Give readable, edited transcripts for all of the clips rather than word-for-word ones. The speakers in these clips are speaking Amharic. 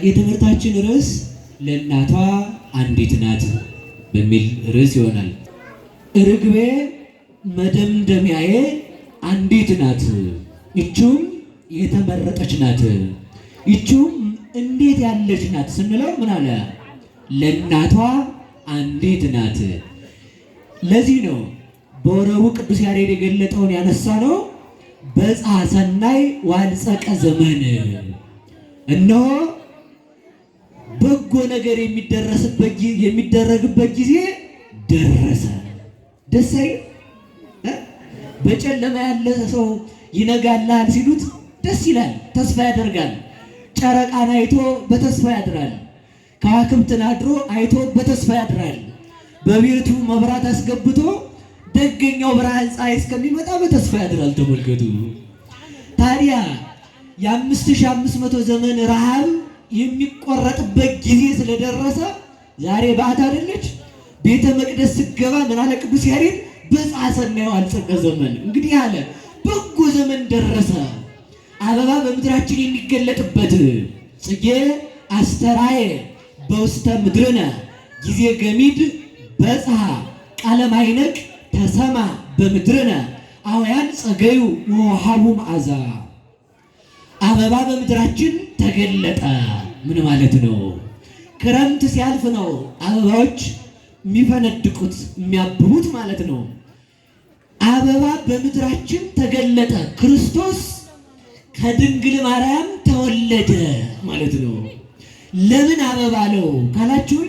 የትምህርታችን ርዕስ ለእናቷ አንዲት ናት በሚል ርዕስ ይሆናል። ርግቤ መደምደሚያዬ አንዲት ናት፣ ይቹም የተመረጠች ናት። ይቹም እንዴት ያለች ናት ስንለው ምን አለ? ለእናቷ አንዲት ናት። ለዚህ ነው በወረቡ ቅዱስ ያሬድ የገለጠውን ያነሳ ነው። በጽሐ ሰናይ ዋልጸቀ ዘመን፣ እነሆ በጎ ነገር የሚደረግበት ጊዜ ደረሰ። ደስ አይል? በጨለማ ያለ ሰው ይነጋላል ሲሉት ደስ ይላል፣ ተስፋ ያደርጋል። ጨረቃን አይቶ በተስፋ ያድራል። ከዋክብትን አድሮ አይቶ በተስፋ ያድራል። በቤቱ መብራት አስገብቶ ደገኛው ብርሃን ፀሐይ እስከሚመጣ በተስፋ ያድራል። ተመልከቱ። ታዲያ የ5500 ዘመን ረሃብ የሚቆረጥበት ጊዜ ስለደረሰ ዛሬ በዓት አይደለች? ቤተ መቅደስ ስገባ ምን አለ ቅዱስ ያሬድ? በጽሐ ሰናይ ዋልጸቀ ዘመን። እንግዲህ አለ በጎ ዘመን ደረሰ። አበባ በምድራችን የሚገለጥበት ጽጌ አስተራየ በውስተ ምድርነ ጊዜ ገሚድ በጽሐ ቃለ ማይነቅ ተሰማ በምድርነ አውያን ጸገዩ ወሃቡ መዓዛ። አበባ በምድራችን ተገለጠ። ምን ማለት ነው? ክረምት ሲያልፍ ነው አበባዎች የሚፈነድቁት የሚያብቡት ማለት ነው። አበባ በምድራችን ተገለጠ። ክርስቶስ ከድንግል ማርያም ተወለደ ማለት ነው። ለምን አበባ ነው ካላችሁ፣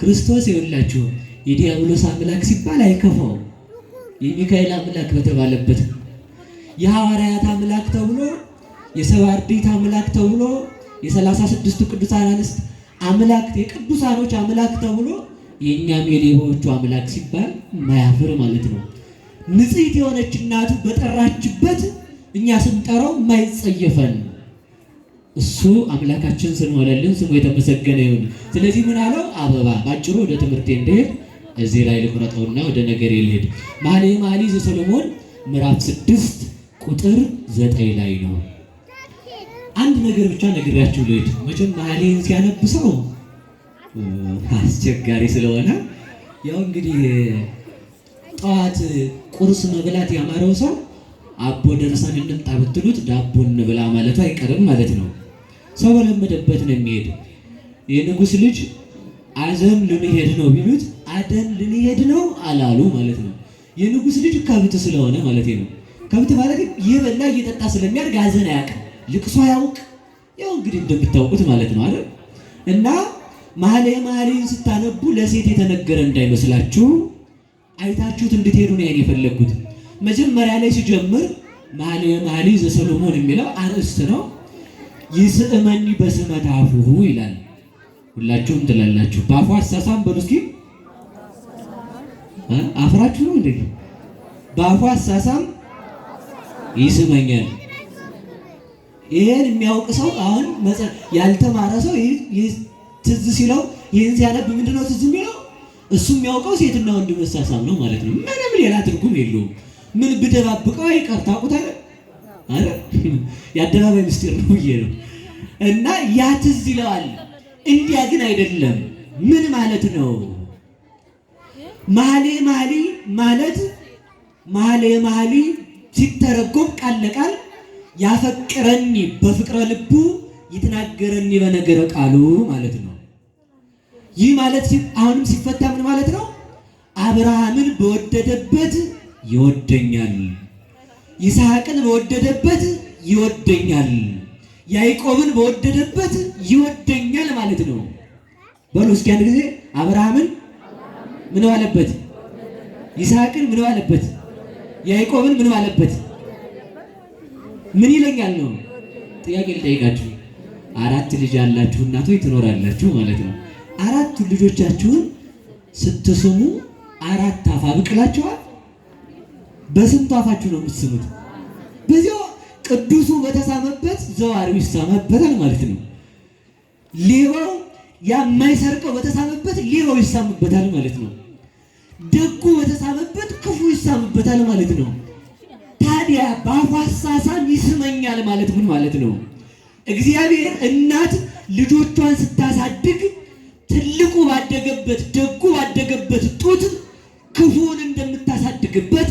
ክርስቶስ ይኸውላችሁ የዲያብሎስ አምላክ ሲባል አይከፋው። የሚካኤል አምላክ በተባለበት የሐዋርያት አምላክ ተብሎ የሰብዓ አርድእት አምላክ ተብሎ የ36ቱ ቅዱሳን አንስት አምላክ የቅዱሳኖች አምላክ ተብሎ የእኛም የሌባዎቹ አምላክ ሲባል ማያፍር ማለት ነው። ንጽሕት የሆነች እናቱ በጠራችበት እኛ ስንጠራው የማይጸየፈን እሱ አምላካችን ስንሆነልን ስሙ የተመሰገነ ይሁን። ስለዚህ ምን አለው? አበባ። ባጭሩ ወደ ትምህርቴ እንደሄድ እዚህ ላይ ልቁረጠውና ወደ ነገር ልሄድ። መኃልየ መኃልይ ዘሰሎሞን ምዕራፍ 6 ቁጥር 9 ላይ ነው። አንድ ነገር ብቻ ነግሬያችሁ ልሂድ። መቼም መኃልይን ሲያነብሰው አስቸጋሪ ስለሆነ ያው እንግዲህ ጠዋት ቁርስ መብላት ያማረው ሰው አቦ ደርሰን እንምጣ ብትሉት ዳቦ እንብላ ማለቱ አይቀርም ማለት ነው። ሰው በለመደበት ነው የሚሄድ። የንጉሥ ልጅ አዘን ልንሄድ ነው ቢሉት አደን ልንሄድ ነው አላሉ ማለት ነው። የንጉሥ ልጅ ከብት ስለሆነ ማለት ነው። ከብት ማለት እየበላ እየጠጣ ስለሚያድግ አዘን አያውቅም፣ ልቅሶ አያውቅ። ያው እንግዲህ እንደምታውቁት ማለት ነው አይደል? እና መኃልየ መኃልይን ስታነቡ ለሴት የተነገረ እንዳይመስላችሁ አይታችሁት እንድትሄዱ ነው የፈለግኩት። መጀመሪያ ላይ ሲጀምር መኃልየ መኃልይ ዘሰሎሞን የሚለው አርእስት ነው። ይስእመኒ በስመ አፉሁ ይላል። ሁላችሁም ትላላችሁ። በአፉ አሳሳም በሉ እስኪ። አፍራችሁ ነው እንዴ? በአፉ አሳሳም ይስመኛል። ይሄን የሚያውቅ ሰው አሁን ያልተማረ ሰው ትዝ ሲለው ይህን ሲያነብ ምንድነው ትዝ የሚለው? እሱ የሚያውቀው ሴትና ወንድ መሳሳም ነው ማለት ነው። ምንም ሌላ ትርጉም የለውም። ምን ብደባብቀው አይቀር ታውቁታል አይደል? የአደባባይ ምስጢር ነው ብዬ ነው። እና ያ ትዝ ይለዋል። እንዲያ ግን አይደለም። ምን ማለት ነው? መኃልየ መኃልይ ማለት መኃልየ መኃልይ ሲተረጎም ቃል ለቃል ያፈቅረኒ በፍቅረ ልቡ ይትናገረኒ በነገረ ቃሉ ማለት ነው። ይህ ማለት አሁንም ሲፈታ ምን ማለት ነው? አብርሃምን በወደደበት ይወደኛል፣ ይስሐቅን በወደደበት ይወደኛል፣ ያዕቆብን በወደደበት ይወደኛል ማለት ነው። በሉ እስኪ አንድ ጊዜ አብርሃምን ምን ባለበት፣ ይስሐቅን ምን ባለበት፣ ያዕቆብን ምን ባለበት ምን ይለኛል ነው። ጥያቄ ልጠይቃችሁ። 4 ልጅ ያላችሁ እናቶች ትኖራላችሁ ማለት ነው። 4 ልጆቻችሁን ስትስሙ 4 አፍ አብቅላችኋል። በስንቱ አፋችሁ ነው የምትስሙት? በዚያው ቅዱሱ በተሳመበት ዘዋሪው ይሳመበታል ማለት ነው። ሌባው የማይሰርቀው በተሳመበት ሌባው ይሳምበታል ማለት ነው። ደጉ በተሳመበት ክፉ ይሳምበታል ማለት ነው። ታዲያ በአፉ አሳሳም ይስመኛል ማለት ምን ማለት ነው? እግዚአብሔር እናት ልጆቿን ስታሳድግ ትልቁ ባደገበት ደጉ ባደገበት ጡት ክፉን እንደምታሳድግበት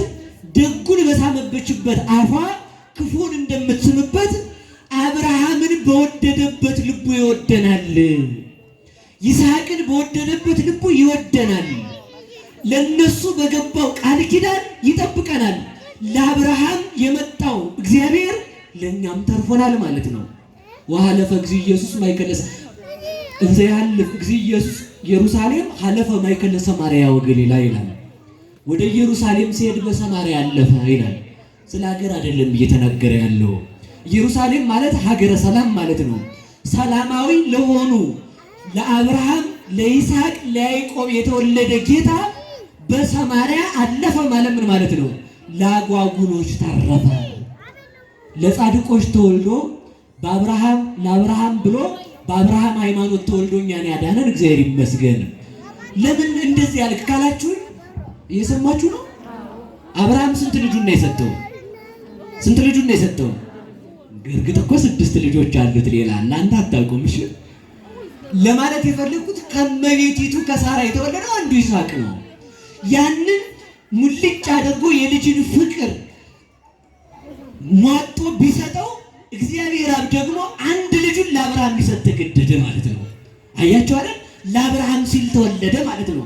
ደጉን በሳመበችበት አፏ ክፉን እንደምትስምበት አብርሃምን በወደደበት ልቡ ይወደናል። ይስሐቅን በወደደበት ልቡ ይወደናል። ለነሱ በገባው ቃል ኪዳን ይጠብቀናል። ለአብርሃም የመጣው እግዚአብሔር ለኛም ተርፎናል ማለት ነው። ወሐለፈ እግዚእ ኢየሱስ ማእከለ እንዘ ያልፍ እግዚእ ኢየሱስ ኢየሩሳሌም ሐለፈ ማእከለ ሰማርያ ወገሊላ ይላል። ወደ ኢየሩሳሌም ሲሄድ በሰማርያ አለፈ ይላል። ስለ ሀገር አይደለም እየተናገረ ያለው። ኢየሩሳሌም ማለት ሀገረ ሰላም ማለት ነው። ሰላማዊ ለሆኑ ለአብርሃም ለይስሐቅ ለያዕቆብ የተወለደ ጌታ በሰማርያ አለፈ ማለት ምን ማለት ነው? ለአጓጉሎች ታረፈ። ለጻድቆች ተወልዶ ለአብርሃም ብሎ በአብርሃም ሃይማኖት ተወልዶ እኛን ያዳነን እግዚአብሔር ይመስገን። ለምን እንደዚህ ያልክ ካላችሁ እየሰማችሁ ነው። አብርሃም ስንት ልጁን ነው የሰጠው? ስንት ልጁን ነው የሰጠው? እርግጥ እኮ 6 ልጆች አሉት። ሌላ እናንተ አታውቁም። እሺ ለማለት የፈለኩት ከመቤቲቱ ከሳራ የተወለደው አንዱ ይስሐቅ ነው። ያንን ሙልጭ አድርጎ የልጅን ፍቅር ሟጦ ቢሰጠው እግዚአብሔር አብ ደግሞ አንድ ልጁን ለአብርሃም ሊሰጥ ተገደደ ማለት ነው። አያችሁ አይደል? ለአብርሃም ሲል ተወለደ ማለት ነው።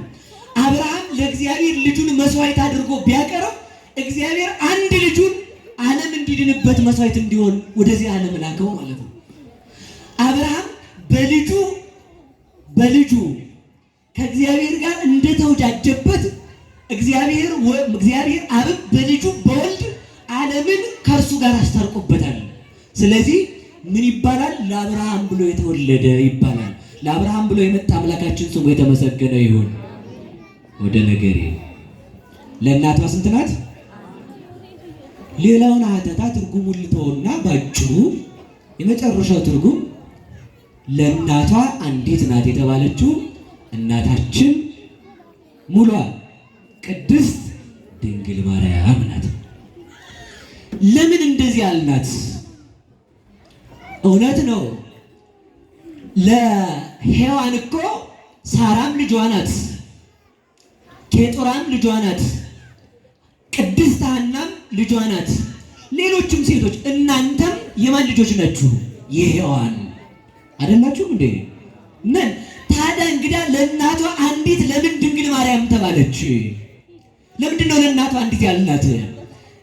አብርሃም ለእግዚአብሔር ልጁን መስዋዕት አድርጎ ቢያቀርብ እግዚአብሔር አንድ ልጁን ዓለም እንዲድንበት መስዋዕት እንዲሆን ወደዚህ ዓለም ላከው ማለት ነው። አብርሃም በልጁ ከእግዚአብሔር ጋር እንደተወዳጀበት እግዚአብሔር አብ በልጁ በወልድ ዓለምን ከእርሱ ጋር አስታርቆበታል። ስለዚህ ምን ይባላል? ለአብርሃም ብሎ የተወለደ ይባላል። ለአብርሃም ብሎ የመጣ አምላካችን ስሙ የተመሰገነ ይሁን። ወደ ነገሬ ለእናቷ ስንት ናት? ሌላውን ሀተታ ትርጉሙን ልተውና ባጭሩ የመጨረሻው ትርጉም ለእናቷ አንዲት ናት የተባለችው እናታችን ሙሏ ቅድስት ድንግል ማርያም ናት። ለምን እንደዚህ አልናት? እውነት ነው። ለሔዋን እኮ ሳራም ልጇ ናት፣ ኬጡራም ልጇ ናት፣ ቅድስት ሐናም ልጇ ናት። ሌሎችም ሴቶች እናንተም የማን ልጆች ናችሁ? የሔዋን አይደላችሁም እንዴ? ነን። ታዲያ እንግዳ ለእናቷ አንዲት ለምን ድንግል ማርያም ተባለች? ለምንድን ነው ለእናቷ አንዲት ያልናት?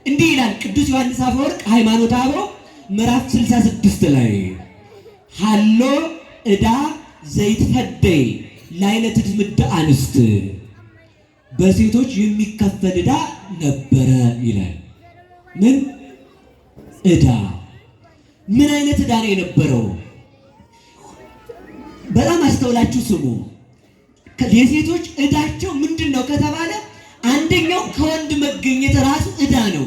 እንዲህ ይላል ቅዱስ ዮሐንስ አፈወርቅ ሃይማኖተ አበው ምዕራፍ 66 ላይ ሀሎ ዕዳ ዘይትፈደይ ላዕለ ትድምድ አንስት፣ በሴቶች የሚከፈል ዕዳ ነበረ ይላል። ምን ዕዳ? ምን አይነት ዕዳ ነው የነበረው? በጣም አስተውላችሁ ስሙ። የሴቶች ዕዳቸው ምንድን ነው ከተባለ አንደኛው ከወንድ መገኘት ራሱ ዕዳ ነው።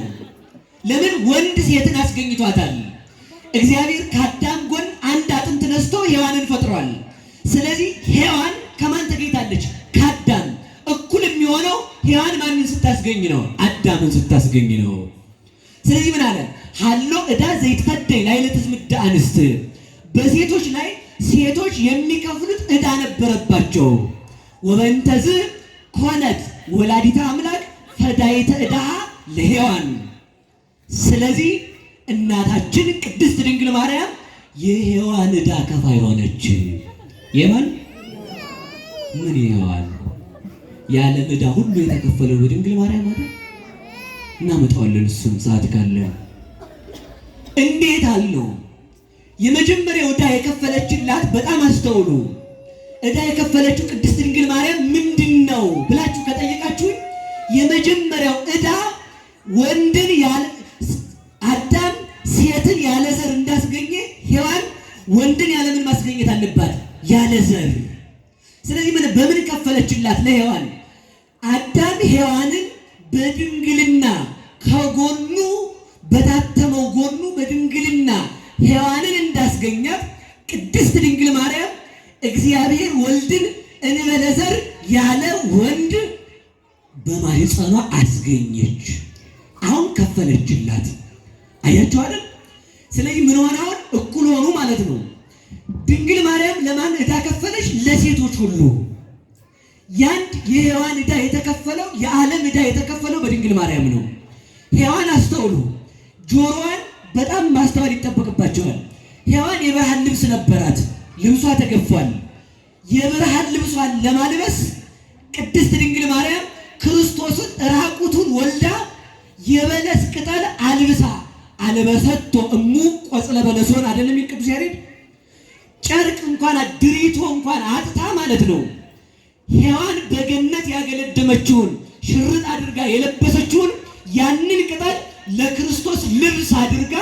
ለምን? ወንድ ሴትን አስገኝቷታል። እግዚአብሔር ከአዳም ጎን አንድ አጥንት ነስቶ ሔዋንን ፈጥሯል። ስለዚህ ሔዋን ከማን ተገኝታለች? ከአዳም። እኩል የሚሆነው ሔዋን ማንን ስታስገኝ ነው? አዳምን ስታስገኝ ነው። ስለዚህ ምን አለ? ሀሎ ዕዳ ዘይትፈደይ ላዕለ ትድምድ አንስት፣ በሴቶች ላይ ሴቶች የሚከፍሉት ዕዳ ነበረባቸው። ወበእንተዝ ኮነት ወላዲተ አምላክ ፈዳይተ ዕዳሃ ለሔዋን፣ ስለዚህ እናታችን ቅድስት ድንግል ማርያም የሔዋን ዕዳ ከፋይ ሆነች። የማን? ምን የሔዋን? የዓለም ዕዳ ሁሉ የተከፈለው በድንግል ማርያም አይደል? እናመጣዋለን እሱን ሰዓት ካለ። እንዴት አለው? የመጀመሪያው ዕዳ የከፈለችላት በጣም አስተውሉ። ዕዳ የከፈለችው ቅድስት ድንግል ማርያም ምንድን ነው ብላችሁ ከጠየቃችሁ የመጀመሪያው ዕዳ ወንድን አዳም ሴትን ያለ ዘር እንዳስገኘ ሔዋን ወንድን ያለምን ማስገኘት አለባት? ያለ ዘር። ስለዚህ በምን ከፈለችላት ለሔዋን? አዳም ሔዋንን በድንግልና ከጎኑ በታተመው ጎኑ በድንግልና ሔዋንን እንዳስገኛት ቅድስት ድንግል ማርያም እግዚአብሔር ወልድን እንበለ ዘር ያለ ወንድ በማኅፀኗ አስገኘች። አሁን ከፈለችላት። አያችሁ አይደል? ስለዚህ ምን ሆነው እኩል ሆኑ ማለት ነው። ድንግል ማርያም ለማን ዕዳ ከፈለች? ለሴቶች ሁሉ። ያንድ የሔዋን ዕዳ የተከፈለው የዓለም ዕዳ የተከፈለው በድንግል ማርያም ነው። ሔዋን አስተውሉ፣ ጆሮዋን በጣም ማስተዋል ይጠበቅባቸዋል። ሔዋን የብርሃን ልብስ ነበራት፣ ልብሷ ተገፏል። የብርሃን ልብሷን ለማልበስ ቅድስት ድንግል ማርያም ክርስቶስን ራቁቱን ወልዳ የበለስ ቅጠል አልብሳ አልበሰቶ እሙ ቆጽለ በለሶን አይደለም ቅዱስ ያሬድ። ጨርቅ እንኳን ድሪቶ እንኳን አጥታ ማለት ነው። ሔዋን በገነት ያገለደመችውን ሽርጥ አድርጋ የለበሰችውን ያንን ቅጠል ለክርስቶስ ልብስ አድርጋ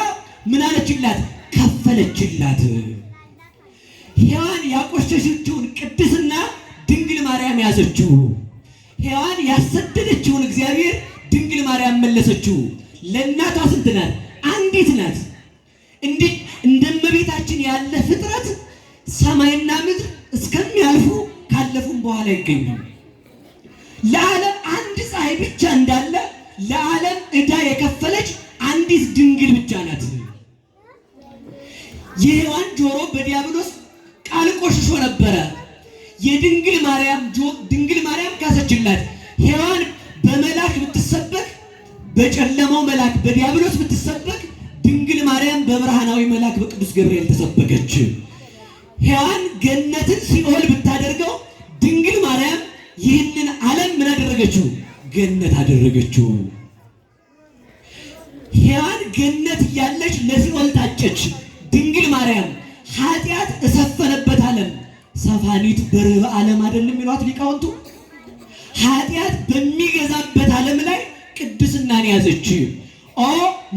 ምን አለችላት? ከፈለችላት። ሔዋን ያቆሸሸችውን ቅድስና ድንግል ማርያም ያዘችው። ሔዋን ያሰደደችውን እግዚአብሔር ድንግል ማርያም መለሰችው። ለእናቷ ስንት ናት? አንዲት ናት። እንዲህ እንደ እመቤታችን ያለ ፍጥረት ሰማይና ምድር እስከሚያልፉ ካለፉም በኋላ ይገኛል። ለዓለም አንድ ፀሐይ ብቻ እንዳለ ለዓለም ዕዳ የከፈለች አንዲት ድንግል ብቻ ናት። የሔዋን ጆሮ በዲያብሎስ ቃል ቆሽሾ ነበረ። የድንግል ማርያም ካሰችላት። ሔዋን በመላክ ብትሰበክ፣ በጨለማው መልአክ በዲያብሎስ ብትሰበክ፣ ድንግል ማርያም በብርሃናዊ መልአክ በቅዱስ ገብርኤል ተሰበከች። ሔዋን ገነትን ሲኦል ብታደርገው፣ ድንግል ማርያም ይህንን ዓለም ምን አደረገችው? ገነት አደረገችው። ሔዋን ገነት እያለች ለሲኦል ታጨች። ድንግል ማርያም ኃጢአት እሰፈነበት ዓለም ሰፋኒት በርብ ዓለም አይደለም የሚሏት ሊቃውንቱ። ኃጢአት በሚገዛበት ዓለም ላይ ቅድስናን ያዘች። ኦ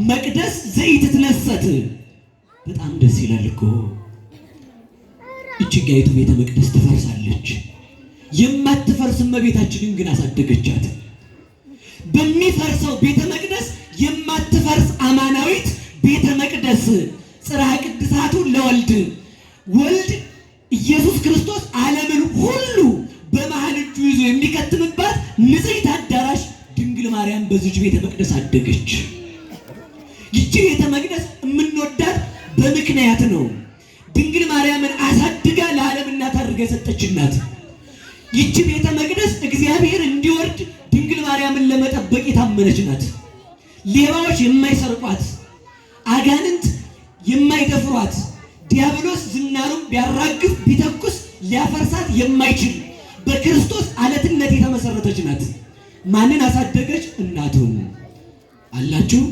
መቅደስ ዘይትትነሰት። በጣም ደስ ይላል እኮ። እጅጋይቱ ቤተ መቅደስ ትፈርሳለች። የማትፈርስ እመቤታችንን ግን አሳደገቻት። በሚፈርሰው ቤተ መቅደስ የማትፈርስ አማናዊት ቤተ መቅደስ ጽርሐ ቅድሳቱ ለወልድ ወልድ ኢየሱስ ክርስቶስ ዓለምን ሁሉ በመሃል እጁ ይዞ የሚከትምባት ንጽሕት አዳራሽ ድንግል ማርያም በዚች ቤተ መቅደስ አደገች። ይቺ ቤተ መቅደስ የምንወዳት በምክንያት ነው። ድንግል ማርያምን አሳድጋ ለዓለም እናት አድርጋ የሰጠችናት ይቺ ቤተ መቅደስ እግዚአብሔር እንዲወርድ ድንግል ማርያምን ለመጠበቅ የታመነች ናት። ሌባዎች የማይሰርቋት፣ አጋንንት የማይደፍሯት፣ ዲያብሎስ ዝናሩን ቢያራግፍ ቢተኩስ ሊያፈርሳት የማይችል በክርስቶስ አለትነት የተመሰረተች ናት። ማንን አሳደገች? እናቱን አላችሁ።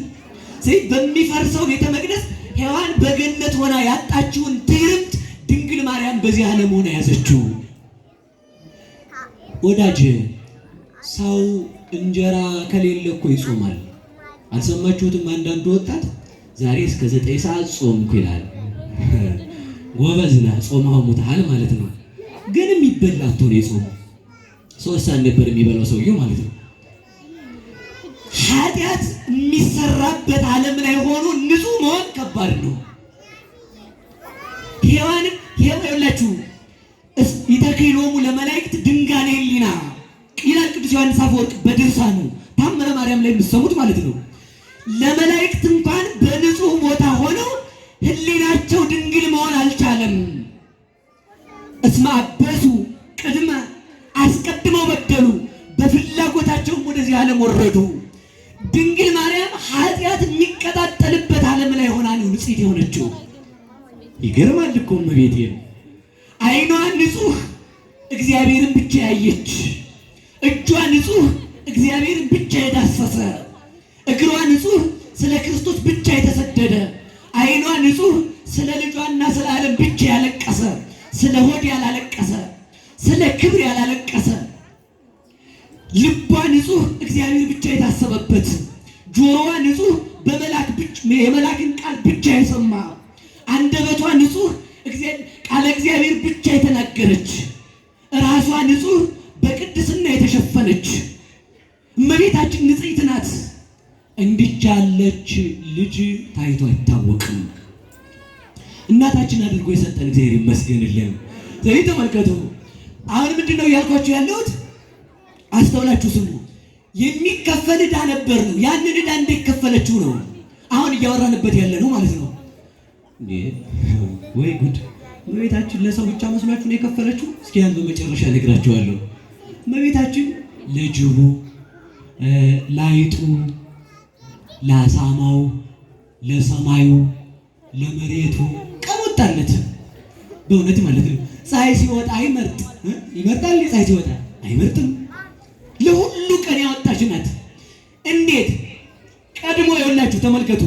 ስለዚህ በሚፈርሰው ቤተ መቅደስ ሔዋን በገነት ሆና ያጣችውን ትርምት ድንግል ማርያም በዚህ ዓለም ሆና ያዘችው። ወዳጅ ሰው እንጀራ ከሌለ እኮ ይጾማል። አልሰማችሁትም? አንዳንዱ ወጣት ዛሬ እስከ 9 ሰዓት ጾምኩ ይላል። ጎበዝ ነህ፣ ጾመው ሙታል ማለት ነው። ግን የሚበላ አጥቶ ነው የጾመው። 3 ሰዓት ነበር የሚበላው ሰውየው ማለት ነው። ኃጢአት የሚሰራበት ዓለም ላይ ሆኖ ንጹህ መሆን ከባድ ነው። ሔዋንም ይኸውላችሁ ይተክሎሙ ለመላእክት ድንጋኔ ሕሊና ይላል ቅዱስ ዮሐንስ አፈወርቅ በድርሳኑ ታምረ ማርያም ላይ የምትሰሙት ማለት ነው። ለመላእክት እንኳን በንጹህ ቦታ ሆነው ሕሊናቸው ድንግል መሆን አልቻለም። እስመ አበሱ ቅድመ አስቀድመው በደሉ፣ በፍላጎታቸውም ወደዚህ ዓለም ወረዱ። ድንግል ማርያም ኃጢአት የሚቀጣጠልበት ዓለም ላይ ሆና ነው ንጽሕት የሆነችው። ይገርማል እኮ እመቤቴ። ዓይኗ ንጹህ እግዚአብሔርን ብቻ ያየች፣ እጇ ንጹህ እግዚአብሔርን ብቻ የዳሰሰ፣ እግሯ ንጹህ ስለ ክርስቶስ ብቻ የተሰደደ፣ ዓይኗ ንጹህ ስለ ልጇና ስለ ዓለም ብቻ ያለቀሰ፣ ስለ ሆድ ያላለቀሰ፣ ስለ ክብር ያላለቀሰ፣ ልቧ ንጹህ እግዚአብሔር ብቻ የታሰበበት፣ ጆሮዋ ንጹህ የመላክን ቃል ብቻ የሰማ፣ አንደበቷ ንጹህ ቃለ እግዚአብሔር ብቻ የተናገረች፣ ራሷ ንጹህ በቅድስና የተሸፈነች እመቤታችን ንጽሕት ናት። እንዲች ያለች ልጅ ታይቶ አይታወቅም። እናታችን አድርጎ የሰጠን እግዚአብሔር ይመስገንልን። ስለዚህ ተመልከቱ። አሁን ምንድነው ያልኳችሁ ያለሁት? አስተውላችሁ ስሙ። የሚከፈል ዕዳ ነበር ነው። ያንን ዕዳ እንዴት ከፈለችው ነው አሁን እያወራንበት ያለ ነው ማለት ነው። ወይ ጉድ! እመቤታችን ለሰው ብቻ መስሏችሁ ነው የከፈለችው? እስኪ ያን በመጨረሻ ነግራችኋለሁ። እመቤታችን ለጅቡ፣ ለአይጡ፣ ለአሳማው፣ ለሰማዩ፣ ለመሬቱ ቀን ወጣለት። በእውነት ማለት ነው። ፀሐይ ሲወጣ ይመርጣል? ፀሐይ ሲወጣ አይመርጥም። ለሁሉ ቀን ያወጣች ናት። እንዴት ቀድሞ የወላችሁ ተመልከቱ።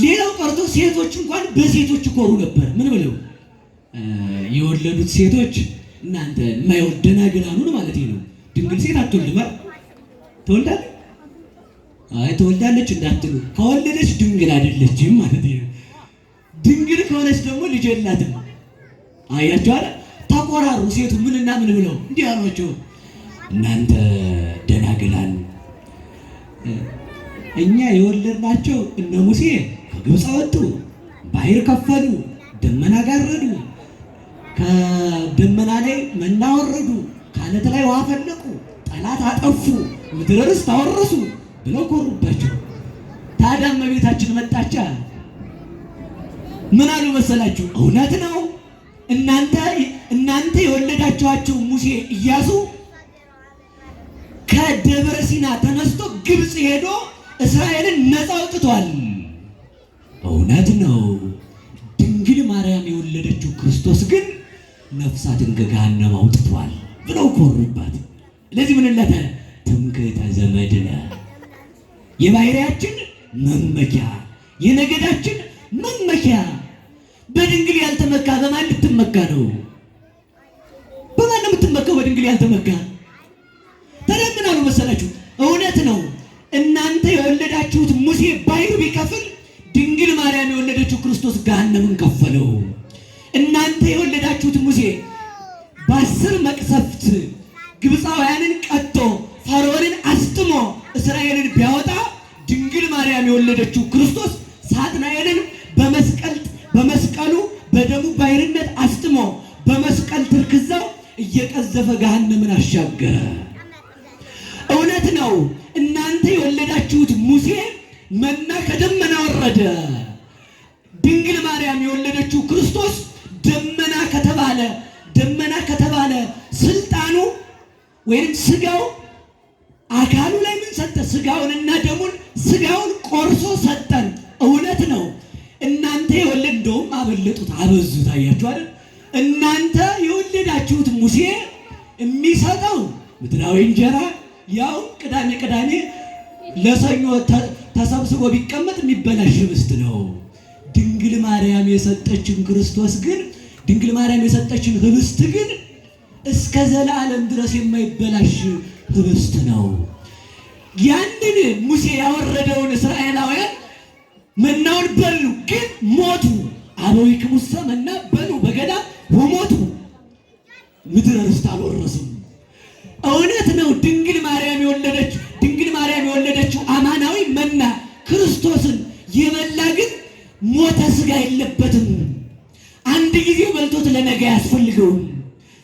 ሌላው ቀርቶ ሴቶች እንኳን በሴቶች ይኮሩ ነበር። ምን ብለው የወለዱት ሴቶች እናንተ የማይወልድ ደናግላኑን ማለት ነው። ድንግል ሴት አትወልድም አይደል? ትወልዳለች? አይ ትወልዳለች እንዳትሉ፣ ከወለደች ድንግል አይደለችም ማለት ነው። ድንግል ከሆነች ደግሞ ልጅ የላትም። አያችሁ አይደል? ተቆራሩ ሴቱ ምንና ምን ብለው እንዲህ አሏቸው። እናንተ ደናግላን እኛ የወለድናቸው እነ ሙሴ ከግብፅ ወጡ፣ ባህር ከፈሉ፣ ደመና ጋረዱ፣ ከደመና ላይ መና ወረዱ፣ ከዓለት ላይ ውሃ ፈለቁ፣ ጠላት አጠፉ፣ ምድረ ርስት አወረሱ ብለው ኮሩባቸው። ታዲያ እመቤታችን መጣቻ ምን አሉ መሰላችሁ? እውነት ነው እናንተ የወለዳችኋቸው ሙሴ ኢያሱ ከደብረ ሲና ተነስቶ ግብፅ ሄዶ እስራኤልን ነፃ አውጥቷል። እውነት ነው። ድንግል ማርያም የወለደችው ክርስቶስ ግን ነፍሳትን ከገሃነም አውጥቷል ብለው ኮሩባት። ለዚህ ምን ለተ ትምክህተ ዘመድነ የባህሪያችን መመኪያ የነገዳችን መመኪያ። በድንግል ያልተመካ በማን ልትመካ ነው? በማን ነው የምትመካው? በድንግል ያልተመካ ተደምን አሉ መሰላችሁ። እውነት ነው። እናንተ የወለዳችሁት ሙሴ ባህር ቢከፍል ድንግል ማርያም የወለደችው ክርስቶስ ገሃነምን ከፈለው። እናንተ የወለዳችሁት ሙሴ በ10 መቅሰፍት ግብፃውያንን ቀጥቶ ፈርዖንን አስጥሞ እስራኤልን ቢያወጣ ድንግል ማርያም የወለደችው ክርስቶስ ሳጥናኤልን በመስቀሉ በደሙ ባሕርነት አስጥሞ በመስቀል ትርክዛው እየቀዘፈ ገሃነምን አሻገረ። እውነት ነው። እናንተ የወለዳችሁት ሙሴ መና ከደመና ወረደ። ድንግል ማርያም የወለደችው ክርስቶስ ደመና ከተባለ ስልጣኑ ወይም ስጋው አካሉ ላይ ምን ሰጠ? ስጋውንና ደሙን ስጋውን ቆርሶ ሰጠን። እውነት ነው። እናንተ እንደውም አበለጡት፣ አበዙት። አያችሁ አይደል? እናንተ የወለዳችሁት ሙሴ የሚሰጠው ምድራዊ እንጀራ ያው ቅዳሜ ለሰኞ ተሰብስቦ ቢቀመጥ የሚበላሽ ህብስት ነው። ድንግል ማርያም የሰጠችን ክርስቶስ ግን ድንግል ማርያም የሰጠችን ህብስት ግን እስከ ዘላለም ድረስ የማይበላሽ ህብስት ነው። ያንን ሙሴ ያወረደውን እስራኤላውያን መናውን በሉ፣ ግን ሞቱ። አበዊክሙሰ መና በሉ በገዳም ወሞቱ። ምድረ ርስት አልወረሱም። እውነት ነው። ድንግል ማርያም የወለደችው አማናዊ መና ክርስቶስን የበላ ግን ሞተ ስጋ የለበትም። አንድ ጊዜ በልቶት ለነገ አያስፈልገውም።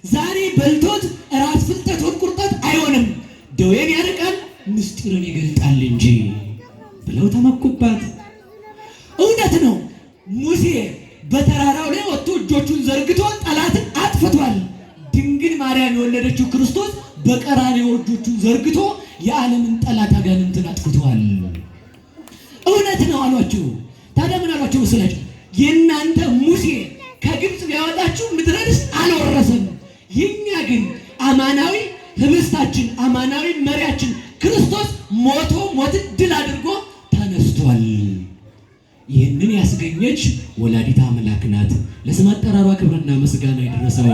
ዛሬ በልቶት ራስ ፍልጠት ወድ ቁርጠት አይሆንም። ደዌን ያርቃል፣ ምስጢርን ይገልጣል እንጂ ብለው ተመኩባት። እውነት ነው። ሙሴ በተራራው ላይ ወጥቶ እጆቹን ዘርግቶ ጠላትን አጥፍቷል። ድንግል ማርያም የወለደችው ክርስቶስ በቀራንዮ እጆቹን ዘርግቶ የዓለምን ጠላት አጋንንትን አጥፍቷል። እውነት ነው አሏቸው። ታዲያ ምን አሏቸው መሰላችሁ? የእናንተ ሙሴ ከግብፅ ቢያወጣችሁ ምድረ ርስት አልወረሰም። የኛ ግን አማናዊ ህብስታችን አማናዊ መሪያችን ክርስቶስ ሞቶ ሞትን ድል አድርጎ ተነስቷል። ይህንን ያስገኘች ወላዲተ አምላክ ናት። ለስም አጠራሯ ክብርና ምስጋና ይድረሰው።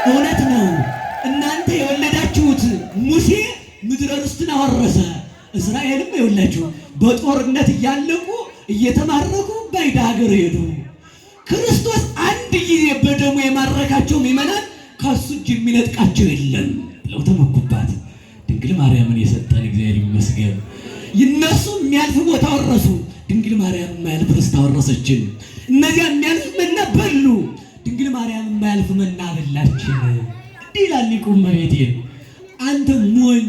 እውነት ነው። እናንተ የወለዳችሁት ሙሴ ምድረ ርስትን አወረሰ። እስራኤልም የወላችሁ በጦርነት እያለቁ እየተማረኩ ባዕድ ሀገር ሄዱ። ክርስቶስ አንድ ጊዜ በደሙ የማረካቸው ምዕመናን ከሱ እጅ የሚነጥቃቸው የለም ብለው ተመኩባት። ድንግል ማርያምን የሰጠን እግዚአብሔር ይመስገን። እነሱ የሚያልፍ ቦታ ወረሱ፣ ድንግል ማርያም የማያልፍ ርስት አወረሰችን። እነዚያ የሚያልፍ መና በሉ፣ ድንግል ማርያም የማያልፍ መና በላችን። እንዲህ ይላል ሊቁ እመቤቴን አንተ ሞኝ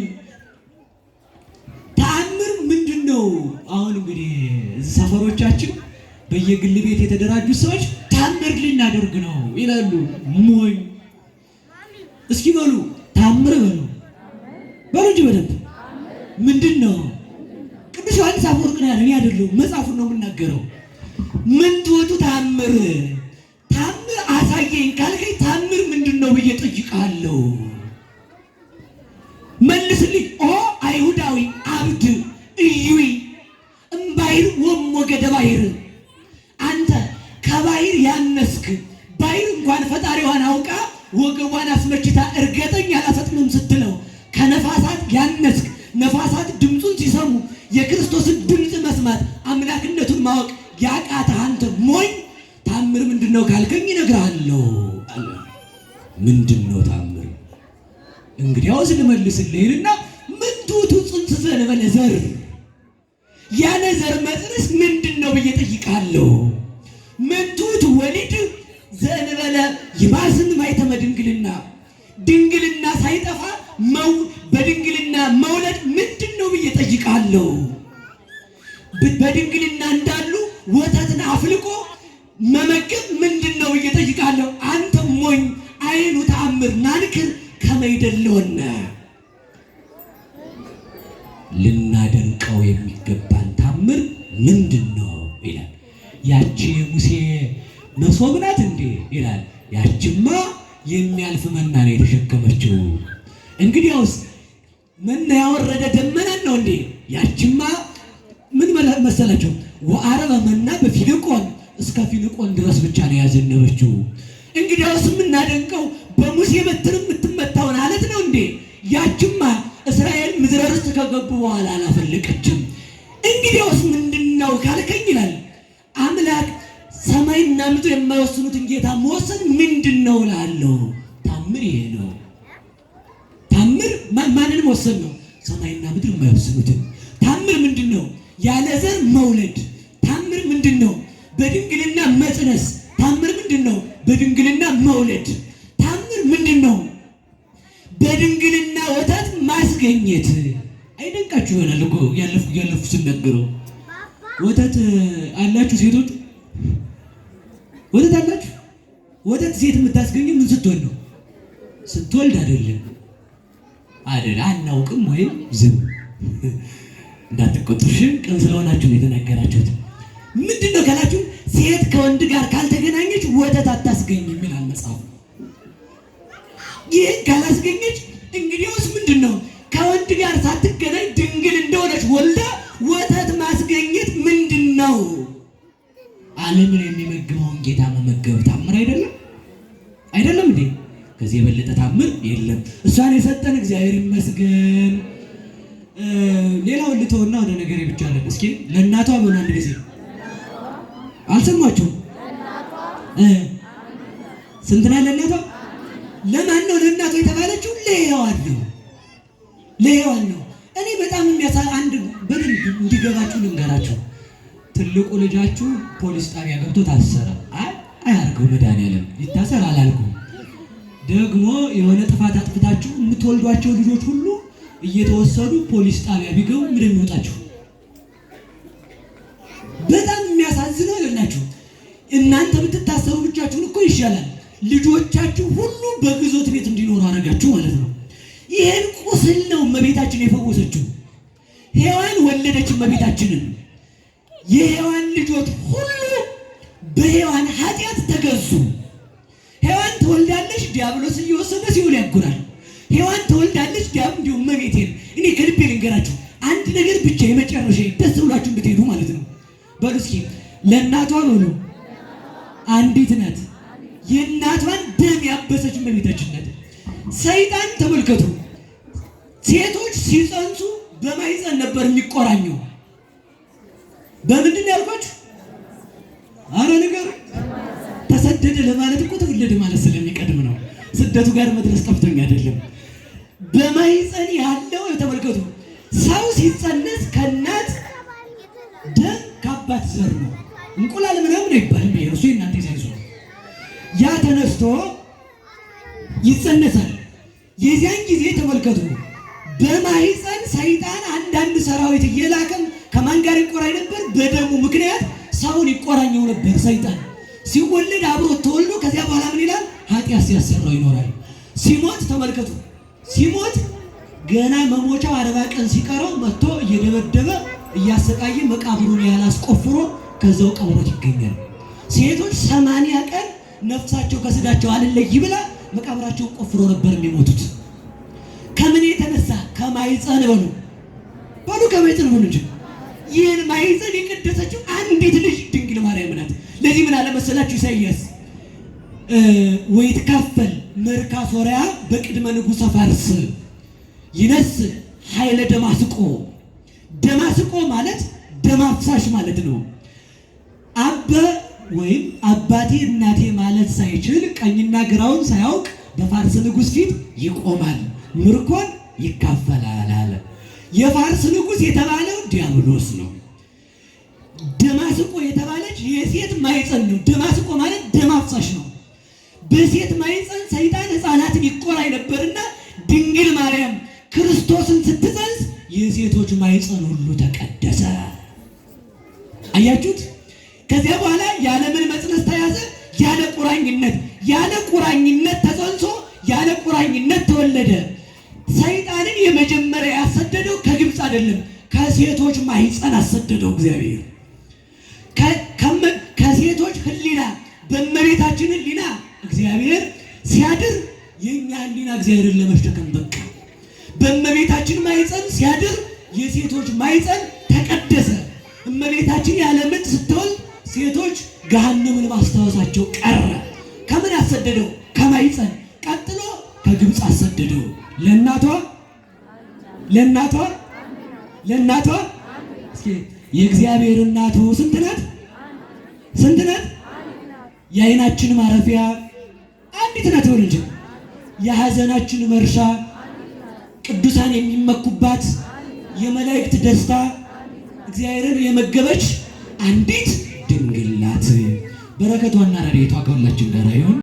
ተአምር ምንድን ነው? አሁን እንግዲህ ሰፈሮቻችን በየግል ቤት የተደራጁ ሰዎች ታምር ልናደርግ ነው ይላሉ። ሞኝ እስኪ በሉ ታምር በሉ እንጂ በደንብ ምንድን ነው? ቅዱስ ዮሐንስ አፈወርቅ ነው ያለው፣ አይደለም መጽሐፉን ነው የምናገረው። ምን ትወጡ ታምር ታምር አሳየኝ ካልከኝ ታምር ምንድን ነው ብዬ ጠይቃለሁ። መልስልኝ። ኦ አይሁዳዊ አብድ እዩይ እምባይር ወሞገደ ባይር፣ አንተ ከባይር ያነስክ ባይር እንኳን ፈጣሪዋን አውቃ ወገቧን አስመችታ እርገጠኛ አላሰጥምም ስትለው ከነፋሳት ያነስክ፣ ነፋሳት ድምፁን ሲሰሙ የክርስቶስን ድምፅ መስማት አምላክነቱን ማወቅ ያቃተህ አንተ ሞኝ ታምር ምንድን ነው ካልከኝ እነግርሃለሁ አለ። ምንድን ነው ታምር? እንግዲያውስ ልመልስልህ ይልና ምንቱቱ ጽንስ ዘእንበለ ዘር፣ ያለ ዘር መጽነስ ምንድን ነው ብዬ ጠይቃለሁ። ምንቱቱ ወሊድ ዘእንበለ ይባስን ማይተመ ድንግልና፣ ድንግልና ሳይጠፋ በድንግልና መውለድ ምንድን ነው ብዬ ጠይቃለሁ። በድንግልና እንዳሉ ወተትን አፍልቆ መመገብ ምንድን ነው ብዬ ጠይቃለሁ። አንተ ሞኝ አይኑ ተአምር ናንክር ከመይደለወነ፣ ልናደንቀው የሚገባን ታምር ምንድን ነው ይላል። ያቺ የሙሴ መሶብ ናት እንዴ ይላል። ያችማ የሚያልፍ መና ነው የተሸከመችው። እንግዲያውስ መና ያወረደ ደመናን ነው እንዴ? ያችማ ምን መሰላቸው? ወአረበ መና በፊልቆን፣ እስከ ፊልቆን ድረስ ብቻ ነው ያዘነበችው። እንግዲያውስ የምናደንቀው በሙሴ በትር የምትመታውን አለት ነው እንዴ? ያችማ እስራኤል ምድረ ርስት ከገቡ በኋላ አላፈለቀችም። እንግዲያውስ ምንድነው ካልከኝ ይላል አምላክ ሰማይና ምድር የማይወስኑትን ጌታ መወሰን ምንድን ነው እላለሁ። ታምር ይሄ ነው። ታምር ማንንም ወሰን ነው፣ ሰማይና ምድር የማይወስኑትን። ታምር ምንድን ነው? ያለ ዘር መውለድ። ታምር ምንድን ነው? በድንግልና መጽነስ። ታምር ምንድን ነው? በድንግልና መውለድ። ታምር ምንድን ነው? በድንግልና ወተት ማስገኘት። አይደንቃችሁ ይሆናል እኮ ያለፉ ስነገረው። ወተት አላችሁ ሴቶች? ወተት አላችሁ? ወተት ሴት የምታስገኘው ምን ስትወልድ ነው? ስትወልድ አይደለም አናውቅም፣ ወይም ዝም እንዳትቆጥሩሽን ቅን ስለሆናችሁ ነው የተናገራችሁት። ምንድን ነው ካላችሁ ሴት ከወንድ ጋር ካልተገናኘች ወተት አታስገኝም ይላል መጽሐፉ። ይህን ካላስገኘች እንግዲያውስ ምንድን ነው? ከወንድ ጋር ሳትገናኝ ድንግል እንደሆነች ወልዳ ወተት ማስገኘት ምንድን ነው? ዓለምን የሚመግበውን ጌታ መመገብ ታምር አይደለም? አይደለም እንዴ? ከዚህ የበለጠ ታምር የለም። እሷን የሰጠን እግዚአብሔር ይመስገን። ሌላውን ልተውና ወደ ነገሬ ብቻ አለ። እስኪ ለእናቷ በሉ አንድ ጊዜ። አልሰማችሁም? ስንት ናት ለእናቷ? ለማን ነው ለእናቷ የተባለችው? ለሔዋን ነው። ለሔዋን ነው። እኔ በጣም አንድ በደንብ እንዲገባችሁ ልንገራችሁ። ትልቁ ልጃችሁ ፖሊስ ጣቢያ ገብቶ ታሰረ። አያርገው መድኃኒዓለም ይታሰር አላልኩም። ደግሞ የሆነ ጥፋት አጥፍታችሁ የምትወልዷቸው ልጆች ሁሉ እየተወሰዱ ፖሊስ ጣቢያ ቢገቡ ምን የሚወጣችሁ? በጣም የሚያሳዝነው አይደላችሁ? እናንተ ብትታሰሩ ብቻችሁን እኮ ይሻላል። ልጆቻችሁ ሁሉ በግዞት ቤት እንዲኖሩ አደረጋችሁ ማለት ነው። ይህን ቁስል ነው እመቤታችን የፈወሰችው። ሔዋን ወለደች እመቤታችንን። የሔዋን ልጆች ሁሉ በሔዋን ኃጢአት ተገዙ። ሔዋን ትወልዳለች፣ ዲያብሎስ እየወሰደ ሲኦል ያጉራል። ሔዋን ትወልዳለች፣ እንዲሁም እመቤቴን እኔ ከልቤ ልንገራችሁ አንድ ነገር ብቻ የመጨረሻ ደስ ብሏችሁ እንድትሄዱ ማለት ነው። በሉ እስኪ ለእናቷ በሉ አንዲት ናት። የእናቷን ደም ያበሰች እመቤታችን ናት። ሰይጣን ተመልከቱ፣ ሴቶች ሲጸንሱ በማይጸን ነበር የሚቆራኘው። በምንድን ያልኳችሁ? አረ ነገር ተሰደደ ለማለት እኮ ተወለደ ማለት ስለሚቀድም ነው። ስደቱ ጋር መድረስ ጠፍቶኝ አይደለም። በማይጸን ያለው ተመልከቱ፣ ሰው ሲጸነስ ከእናት ደም ከአባት ዘር ነው። እንቁላል ምናምን አይባልም። ይሄ እሱ እናንተ ሳይዙ ያ ተነስቶ ይጸነሳል። የዚያን ጊዜ ተመልከቱ በማይጸን ሰይጣን አንዳንድ ሰራዊት እየላከም ከማን ጋር ይቆራኝ ነበር? በደሙ ምክንያት ሰውን ይቆራኘው ነበር ሰይጣን። ሲወለድ አብሮ ተወልዶ ከዚያ በኋላ ምን ይላል? ኃጢአት ሲያሰራው ይኖራል። ሲሞት ተመልከቱ፣ ሲሞት ገና መሞቻው 40 ቀን ሲቀረው መጥቶ እየደበደበ እያሰቃየ መቃብሩን ያላስቆፍሮ ከዛው ቀብሮት ይገኛል። ሴቶች 80 ቀን ነፍሳቸው ከስጋቸው አልለይ ብላ መቃብራቸውን ቆፍሮ ነበር የሚሞቱት። ከምን የተነሳ? ከማይፀን በሉ ከማይፀን እንጂ ይህን ማይፀን የቀደሰችው አንዲት ልጅ ድንግል ማርያም ናት። ለዚህ ምን አለ መሰላችሁ ኢሳይያስ ወይትካፈል መርካ ሶርያ በቅድመ ንጉሠ ፋርስ ይነስ ኃይለ ደማስቆ። ደማስቆ ማለት ደም አፍሳሽ ማለት ነው። ወይም አባቴ እናቴ ማለት ሳይችል ቀኝና ግራውን ሳያውቅ በፋርስ ንጉሥ ፊት ይቆማል፣ ምርኮን ይካፈላል አለ። የፋርስ ንጉሥ የተባለው ዲያብሎስ ነው። ደማስቆ የተባለች የሴት ማይፀን ነው። ደማስቆ ማለት ደም አፍሳሽ ነው። በሴት ማይፀን ሰይጣን ሕፃናትን ይቆራይ ነበርና ድንግል ማርያም ክርስቶስን ስትጸንስ የሴቶች ማይፀን ሁሉ ተቀደሰ። አያችሁት? ከዚያ በኋላ ያለ ምን መጽነስ ተያዘ? ያለ ቁራኝነት ተጸንሶ ያለ ቁራኝነት ተወለደ። ሰይጣንን የመጀመሪያ ያሰደደው ከግብፅ አይደለም፣ ከሴቶች ማይፀን አሰደደው እግዚአብሔር። ከሴቶች ህሊና በእመቤታችን ህሊና እግዚአብሔር ሲያድር የኛ ህሊና እግዚአብሔርን ለመሸከም በቃ። በእመቤታችን ማይፀን ሲያድር የሴቶች ማይፀን ተቀደሰ። እመቤታችን ያለ ምጥ ስትወልድ ሴቶች ገሃነምን ማስታወሳቸው ቀረ። ከምን አሰደደው? ከማይፀን። ቀጥሎ ከግብፅ አሰደደው። ለእናቷ እስኪ የእግዚአብሔር እናቱ ስንት ናት? የዓይናችን ማረፊያ አንዲት ናት። ወልጅ የሐዘናችን መርሻ፣ ቅዱሳን የሚመኩባት፣ የመላእክት ደስታ፣ እግዚአብሔርን የመገበች አንዲት ድንግል ናት። በረከቷና ረድኤቷ ከሁላችን ጋር ይሁን።